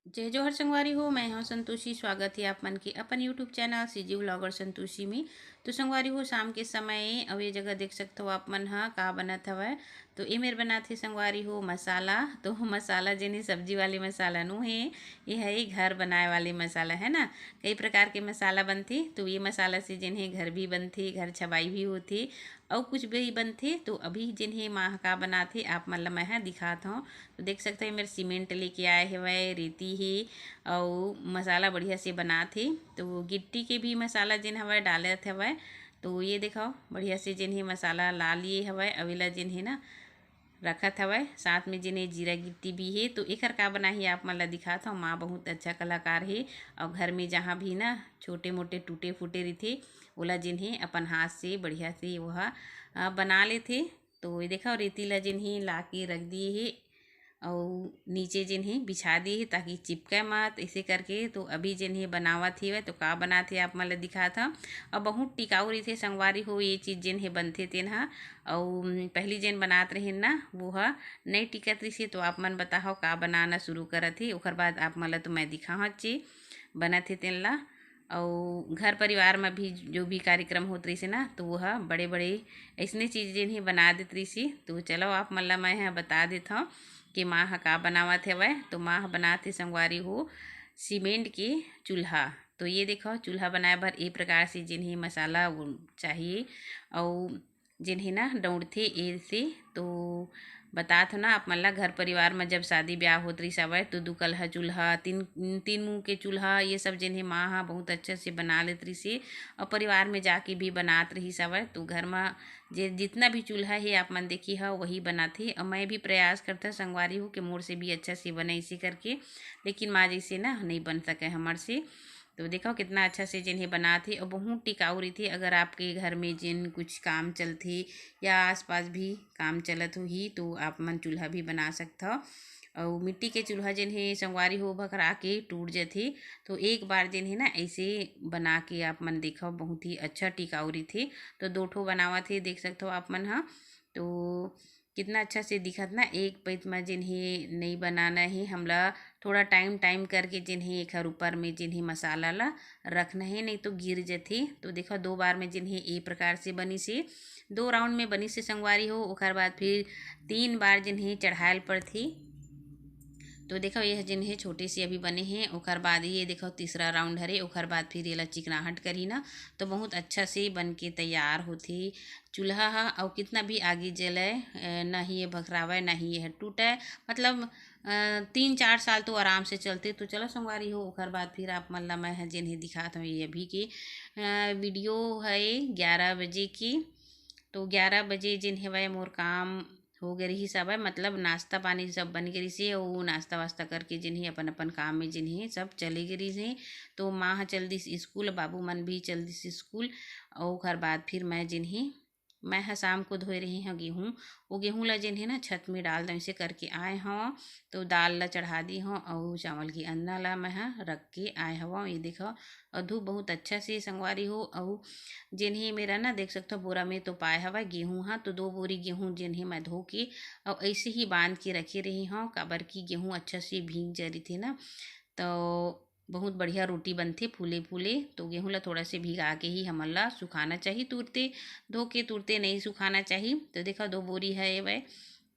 जय जोहर संगवारी हो। मैं हूं संतोषी। स्वागत है आप मन के अपन YouTube channel CG vlogger Santoshi में। तो संगवारी हो शाम के समय अब ये जगह देख सकते हो आप मन हा का बनत हवय। तो ये मेर बनात हे संगवारी हो मसाला। तो मसाला जिन्हें सब्जी वाले मसाला नु है, ये है ही घर बनाए वाले मसाला है ना। कई प्रकार के मसाला बनते, तो ये मसाला से जिन्हें घर भी बनते, घर छबाई भी होती और कुछ भी बनते। तो अभी जिन्हें माह का बनाते आप मन ला मैं दिखात हूँ। तो देख सकते हैं मेरे सीमेंट लेके आए हवय, रेती ही और मसाला बढ़िया से बनाथे। तो गिट्टी के भी मसाला जिन हवय डालत हवय। तो ये देखो बढ़िया से जिन्हें मसाला ला लिए हवय अवेला जिन्हें ना रखत हवय। साथ में जिन्हें जीरा गिट्टी भी है। तो एकर का बना ही आप मन ला दिखात हूँ। माँ बहुत अच्छा कलाकार है और घर में जहाँ भी ना छोटे मोटे टूटे फूटे रथे ओला जिन्हें अपन हाथ से बढ़िया से वह बना लेथे। तो ये देखा रेती ला जिन्हें ला के रख दिए है और नीचे जिन्हें बिछा दिए है ताकि चिपके मत ऐसे करके। तो अभी जिन्हें बनावत ही तो का बनाते आप मन ला दिखा था। और बहुत टिकाऊ रही थे संगवारी हो ये चीज़ जिन्हें बनते तेन हा। और पहली जिन बनात रहे ना वो हा नहीं टिकत रही। तो आप मन बताओ का बनाना शुरू करत ही ओकर बाद आप मन ला तो मैं दिखावत ची बनत हे तेन ला। और घर परिवार में भी जो भी कार्यक्रम होत रही से ना तो वह बड़े बड़े ऐसने चीज़ जिन्हें बना देत रही सी। तो चलो आप मन ला मैं बता देता हूँ कि माँ ह का बनावत हवय। तो माँ ह बनाथे संगवारी हो सीमेंट के चूल्हा। तो ये देखो चूल्हा बनाए बर ए प्रकार से जिन्हें मसाला चाहिए और जिन्हें ना दौड़थे ए से। तो बतात हो ना आप मन ला घर परिवार में जब शादी ब्याह होत रही हवय तो दू कलहा चूल्हा तीन तीन मुँह के चूल्हा ये सब जिन्हें माँ ह बहुत अच्छे से बना लेत रही से और परिवार में जाके भी बनात रही हवय। तो घर में जे जितना भी चूल्हा है आप मन देखी है वही बनाती। और मैं भी प्रयास करता संगवारी हूँ कि मोर से भी अच्छा से बने इसी करके, लेकिन माँ जैसे ना नहीं बन सके हमार से। तो देखो कितना अच्छा से जिन्हें बनाती और बहुत टिकाऊ रही थी। अगर आपके घर में जिन कुछ काम चलती या आसपास भी काम चलत हो ही तो आप मन चूल्हा भी बना सकता हो। और मिट्टी के चूल्हा जिन्हें संगवारी हो भखरा के टूट जाती। तो एक बार जिन्हें ना ऐसे बना के आप मन देखो बहुत ही अच्छा टिकाऊ रही थी। तो दो ठो बनावा थे देख सकते हो आप मन हाँ। तो कितना अच्छा से दिखत ना। एक पैत में जिन्हें नहीं बनाना है हमला थोड़ा टाइम टाइम करके जिन्हें एक हर ऊपर में जिन्हें मसाला ला रखना है नहीं तो गिर जाती। तो देखो दो बार में जिन्हें ए प्रकार से बनी से दो राउंड में बनी से संगवारी हो। ओकर बाद फिर तीन बार जिन्हें चढ़ायल पड़ती। तो देखो यह जिन्हें छोटे से अभी बने हैं ओकर बाद ये देखो तीसरा राउंड हरे ओकर बाद फिर ये चिकनाहट करी ना तो बहुत अच्छा से बन के तैयार होती चूल्हा हा। और कितना भी आगे जले ना ही ये भखरावे ना ही ये टूटे। मतलब 3-4 साल तो आराम से चलते। तो चलो संगवारी हो ओकर बाद फिर आप मन ला मैं जिन्हें दिखाता हूँ ये अभी की वीडियो है 11 बजे की। तो 11 बजे जिन्हें वह मोर काम हो गए रही सब है। मतलब नाश्ता पानी सब बन गई से वो नाश्ता वास्ता करके जिन्हें अपन अपन काम में जिन्हें सब चले गई से। तो माँ ह चल दिस स्कूल बाबू मन भी चल दिस स्कूल। और ओकर बाद फिर मैं जिन्हें मैं ह शाम को धोए रही हूँ गेहूँ। वो गेहूँ ला जिन्हें ना छत में डाल दूँ ऐसे करके आए हूँ। तो दाल ला चढ़ा दी हूँ और चावल की अन्ना ला मैं रख के आए हवा। ये देखो और धूप बहुत अच्छा से संगवारी हो। और जिन्हें मेरा ना देख सकते हो बोरा में तो पाए हवा गेहूँ हाँ। तो 2 बोरी गेहूँ जिन्हें मैं धो के और ऐसे ही बांध के रखे रही हूँ काबर की गेहूँ अच्छा से भीग जा रही थी ना। तो बहुत बढ़िया रोटी बनती फूले फूले। तो गेहूँ ला थोड़ा से भिगा के ही हमन ला सुखाना चाहिए तुरते धो के तुरते नहीं सुखाना चाहिए। तो देखा 2 बोरी है ये वह।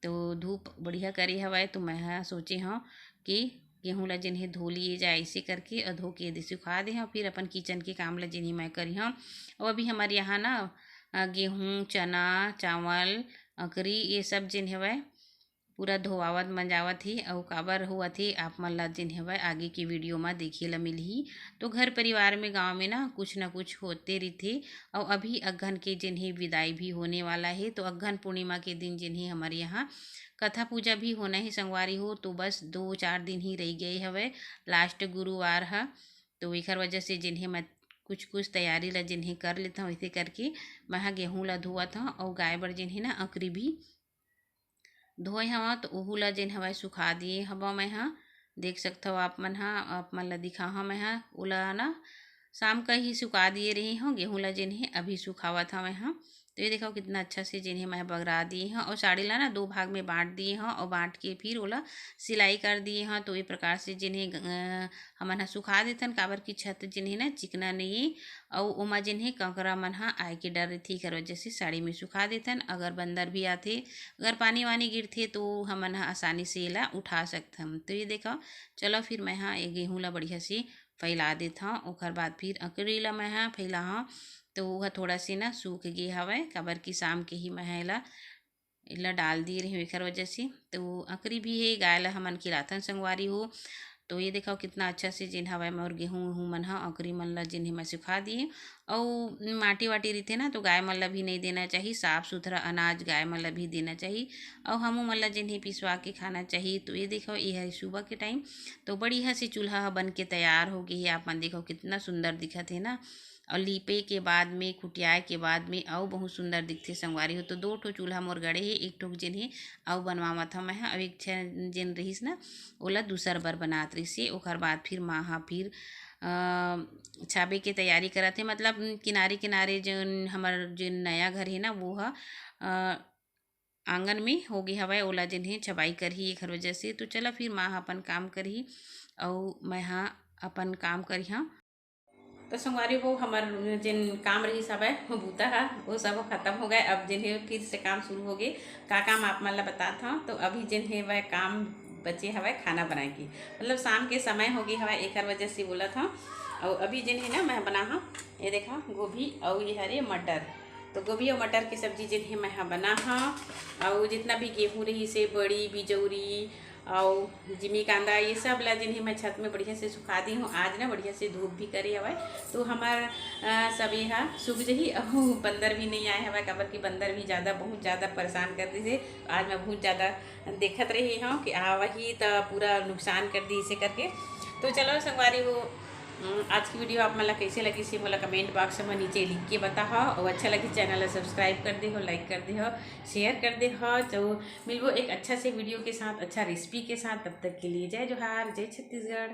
तो धूप बढ़िया करी हवाए तो मैं सोचे हूँ कि गेहूँ ला जिन्हें धो लिए जाए ऐसे करके और धो के यदि सुखा दे फिर अपन किचन के काम ला जिन्हें मैं करी हूँ। और अभी हमारे यहाँ ना गेहूँ चना चावल अकरी ये सब जिन हवय पूरा धोवावत मंजावत ही और काबर हुआ थी आप मन ला जिन हवय आगे की वीडियो में देखिए ला मिलही। तो घर परिवार में गांव में ना कुछ होते रहते। और अभी अगहन के जिन्हें विदाई भी होने वाला है। तो अगहन पूर्णिमा के दिन जिन्हें हमारे यहाँ कथा पूजा भी होना ही संगवारी हो। तो बस 2-4 दिन ही रह गए हवे लास्ट गुरुवार है। तो एकर वजह से जिन्हें मैं कुछ तैयारी ला जिन्हें कर लेता हूँ ऐसे करके मैं गेहूँ ला धोवत हूँ। और गाय बर जिन्हें ना अकरी भी धोए हवा। तो ओहू ला जेन हवा सुखा दिए हवा मैं हाँ। देख सकते हो आप मन हाँ आप मन ला दिखा हाँ मैं हाँ ओला ना शाम का ही सुखा दिए रही हूँ गेहूँ ला जिन्हें अभी सुखावत हवे हाँ। तो ये देखो कितना अच्छा से जिन्हें मैं बगरा दिए हैं और साड़ी ला ना 2 भाग में बांट दिए हैं और बांट के फिर ओला सिलाई कर दिए हैं। तो ये प्रकार से जिन्हें हमन ह सुखा देथन, काबर की छत जिन्हें ना चिकना नहीं और ओमा जिन्हें कंकरा मन ह आए के डर रही कर वजह से साड़ी में सुखा देथन। अगर बंदर भी आथे, अगर पानी वानी गिरथे तो हमन ह आसानी से एला उठा सकथन। तो ये देखो चलो फिर मैं हाँ ये गेहूँ ला बढ़िया से फैला देथा। ओकर बाद फिर अकरी ला मैं हाँ फैला हाँ तो वह थोड़ा सी ना सूख गे हवय, काबर की शाम के ही मैं एला एला डाल दिए रही एकर वजह से। तो अकरी भी है, गाय ला हमन खिलाथन संगवारी हो। तो ये देखो कितना अच्छा से जिन हवय मोर गेहूँ उहूँ मन ह अकरी मन ला जिन्हें मैं सुखा दिए। और माटी वाटी रहिथे ना तो गाय मन ला भी नहीं देना चाहिए, साफ सुथरा अनाज गाय मन ला भी देना चाहिए और हमू मन ला जिन्हें पिसवा के खाना चाहिए। तो ये देखो ये है सुबह के टाइम तो बढ़िया से चूल्हा बन के तैयार हो गई है। आप मन देखो कितना सुंदर दिखत है ना, और लीपे के बाद में खुटियाए के बाद में अउ बहुत सुंदर दिखथे संगवारी हो। तो 2 ठो चूल्हा मोर गड़े हे, एक ठोक जिन्हें अउ बनवावत ह मैं, अउ एक जिन रहिस ना ओला दूसर बर बनात रहिस हे। ओकर बाद फिर माँ ह फिर छाबे के तैयारी करत हे, मतलब किनारे किनारे जोन हमर जो नया घर है ना वो ह आंगन में होगे हवय, ओला जिन्हें छबाई करही एकर वजह से। तो चला फिर माँ ह अपन काम करही और मैं हाँ अपन काम करी हाँ। तो संगवारी हो हमार जिन काम रही सब है वो बूता है वो सब खत्म हो गए। अब जिन्हें फिर से काम शुरू हो गए, का काम आप मन ला बताता हूँ। तो अभी जिन्हें वह काम बचे हवा खाना बनाए की, मतलब शाम के समय हो गई हवा एक वजह से बोला था। और अभी जिन्हें ना मैं बना हाँ ये देखा गोभी और ये हरे मटर। तो गोभी और मटर की सब्जी जिन्हें मैं हाँ बना हाँ, और जितना भी गेहूँ रही से बड़ी बिजौरी और जिमी कांदा ये सब ला जिन्हें मैं छत में बढ़िया से सुखा दी हूँ। आज ना बढ़िया से धूप भी करे हवा तो हमार सब यहाँ सूख जही और बंदर भी नहीं आए हवा, काबर की बंदर भी ज़्यादा बहुत ज़्यादा परेशान कर दी थे। आज मैं बहुत ज़्यादा देखत रही हूँ कि वही तो पूरा नुकसान कर दी इसे करके। तो चलो संगवारी वो आज की वीडियो आप मला कैसे लगी सी मोला कमेंट बॉक्स में नीचे लिख के बता हो। और अच्छा लगी चैनल सब्सक्राइब कर दे हो, लाइक कर दे हो, शेयर कर दे हो। तो मिलबो एक अच्छा से वीडियो के साथ, अच्छा रेसिपी के साथ। तब तक के लिए जय जोहार, जय छत्तीसगढ़।